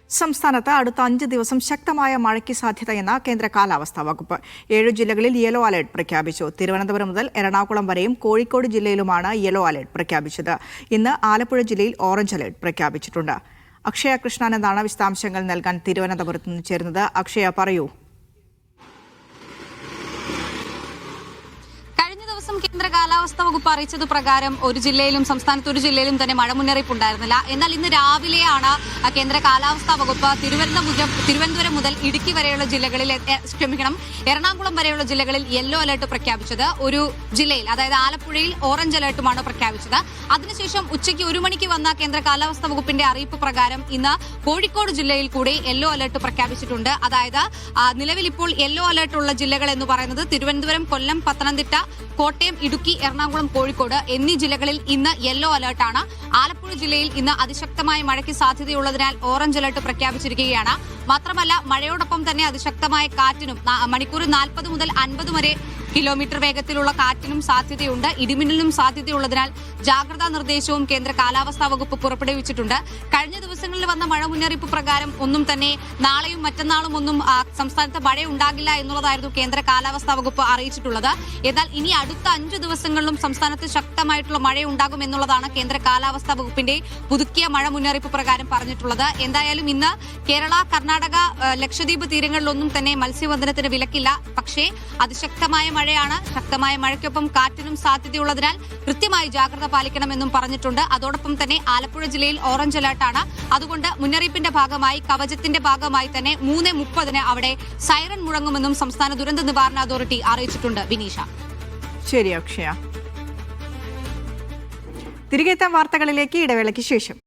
സംസ്ഥാനത്ത് അടുത്ത 5 ദിവസം ശക്തമായ മഴയ്ക്ക് സാധ്യതയെന്ന് കേന്ദ്ര കാലാവസ്ഥാ വകുപ്പ്. 7 ജില്ലകളിൽ യെല്ലോ അലർട്ട് പ്രഖ്യാപിച്ചു. തിരുവനന്തപുരം മുതൽ എറണാകുളം വരെയും കോഴിക്കോട് ജില്ലയിലുമാണ് യെല്ലോ അലർട്ട് പ്രഖ്യാപിച്ചത്. ഇന്ന് ആലപ്പുഴ ജില്ലയിൽ ഓറഞ്ച് അലർട്ട് പ്രഖ്യാപിച്ചിട്ടുണ്ട്. അക്ഷയ കൃഷ്ണാനന്ദാണ് വിശദാംശങ്ങൾ നൽകാൻ തിരുവനന്തപുരത്ത് നിന്ന് ചേരുന്നത്. അക്ഷയ, പറയൂ. കേന്ദ്ര കാലാവസ്ഥാ വകുപ്പ് അറിയിച്ചത് പ്രകാരം ഒരു ജില്ലയിലും സംസ്ഥാനത്ത് ഒരു ജില്ലയിലും തന്നെ മഴ മുന്നറിയിപ്പ് ഉണ്ടായിരുന്നില്ല. എന്നാൽ ഇന്ന് രാവിലെയാണ് കേന്ദ്ര കാലാവസ്ഥാ വകുപ്പ് തിരുവനന്തപുരം മുതൽ ഇടുക്കി വരെയുള്ള ജില്ലകളിൽ എറണാകുളം വരെയുള്ള ജില്ലകളിൽ യെല്ലോ അലർട്ട് പ്രഖ്യാപിച്ചത്. ഒരു ജില്ലയിൽ, അതായത് ആലപ്പുഴയിൽ ഓറഞ്ച് അലർട്ടുമാണ് പ്രഖ്യാപിച്ചത്. അതിനുശേഷം ഉച്ചയ്ക്ക് 1 മണിക്ക് വന്ന കേന്ദ്ര കാലാവസ്ഥാ വകുപ്പിന്റെ അറിയിപ്പ് പ്രകാരം ഇന്ന് കോഴിക്കോട് ജില്ലയിൽ കൂടി യെല്ലോ അലർട്ട് പ്രഖ്യാപിച്ചിട്ടുണ്ട്. അതായത് നിലവിൽ ഇപ്പോൾ യെല്ലോ അലർട്ട് ഉള്ള ജില്ലകൾ എന്ന് പറയുന്നത് തിരുവനന്തപുരം, കൊല്ലം, പത്തനംതിട്ട, കോട്ടയം, ഇടുക്കി, എറണാകുളം, കോഴിക്കോട് എന്നീ ജില്ലകളിൽ ഇന്ന് യെല്ലോ അലർട്ടാണ്. ആലപ്പുഴ ജില്ലയിൽ ഇന്ന് അതിശക്തമായ മഴയ്ക്ക് സാധ്യതയുള്ളതിനാൽ ഓറഞ്ച് അലർട്ട് പ്രഖ്യാപിച്ചിരിക്കുകയാണ്. മാത്രമല്ല, മഴയോടൊപ്പം തന്നെ അതിശക്തമായ കാറ്റിനും മണിക്കൂറിൽ 40 മുതൽ 50 വരെ കിലോമീറ്റർ വേഗത്തിലുള്ള കാറ്റിനും സാധ്യതയുണ്ട്. ഇടിമിന്നലിനും സാധ്യതയുള്ളതിനാൽ ജാഗ്രതാ നിർദ്ദേശവും കേന്ദ്ര കാലാവസ്ഥാ വകുപ്പ് പുറപ്പെടുവിച്ചിട്ടുണ്ട്. കഴിഞ്ഞ ദിവസങ്ങളിൽ വന്ന മഴ മുന്നറിയിപ്പ് പ്രകാരം ഒന്നും തന്നെ നാളെയും മറ്റന്നാളും ഒന്നും സംസ്ഥാനത്ത് മഴ ഉണ്ടാകില്ല എന്നുള്ളതായിരുന്നു കേന്ദ്ര കാലാവസ്ഥാ വകുപ്പ് അറിയിച്ചിട്ടുള്ളത്. എന്നാൽ ഇനി അടുത്ത 5 ദിവസങ്ങളിലും സംസ്ഥാനത്ത് ശക്തമായിട്ടുള്ള മഴ ഉണ്ടാകും എന്നുള്ളതാണ് കേന്ദ്ര കാലാവസ്ഥാ വകുപ്പിന്റെ പുതുക്കിയ മഴ മുന്നറിയിപ്പ് പ്രകാരം പറഞ്ഞിട്ടുള്ളത്. എന്തായാലും ഇന്ന് കേരള, കർണാടക, ലക്ഷദ്വീപ് തീരങ്ങളിലൊന്നും തന്നെ മത്സ്യബന്ധനത്തിന് വിലക്കില്ല. പക്ഷേ അതിശക്തമായ മഴയാണ്. ശക്തമായ മഴയ്ക്കൊപ്പം കാറ്റിനും സാധ്യതയുള്ളതിനാൽ കൃത്യമായി ജാഗ്രത പാലിക്കണമെന്നും പറഞ്ഞിട്ടുണ്ട്. അതോടൊപ്പം തന്നെ ആലപ്പുഴ ജില്ലയിൽ ഓറഞ്ച് അലർട്ടാണ്. അതുകൊണ്ട് മുന്നറിയിപ്പിന്റെ ഭാഗമായി, കവചത്തിന്റെ ഭാഗമായി തന്നെ 3:30 അവിടെ സൈറൺ മുഴങ്ങുമെന്നും സംസ്ഥാന ദുരന്ത നിവാരണ അതോറിറ്റി അറിയിച്ചിട്ടുണ്ട്. വിനീഷ. ശരി അക്ഷയ. തിരികെ എത്താൻ വാർത്തകളിലേക്ക് ഇടവേളയ്ക്ക് ശേഷം.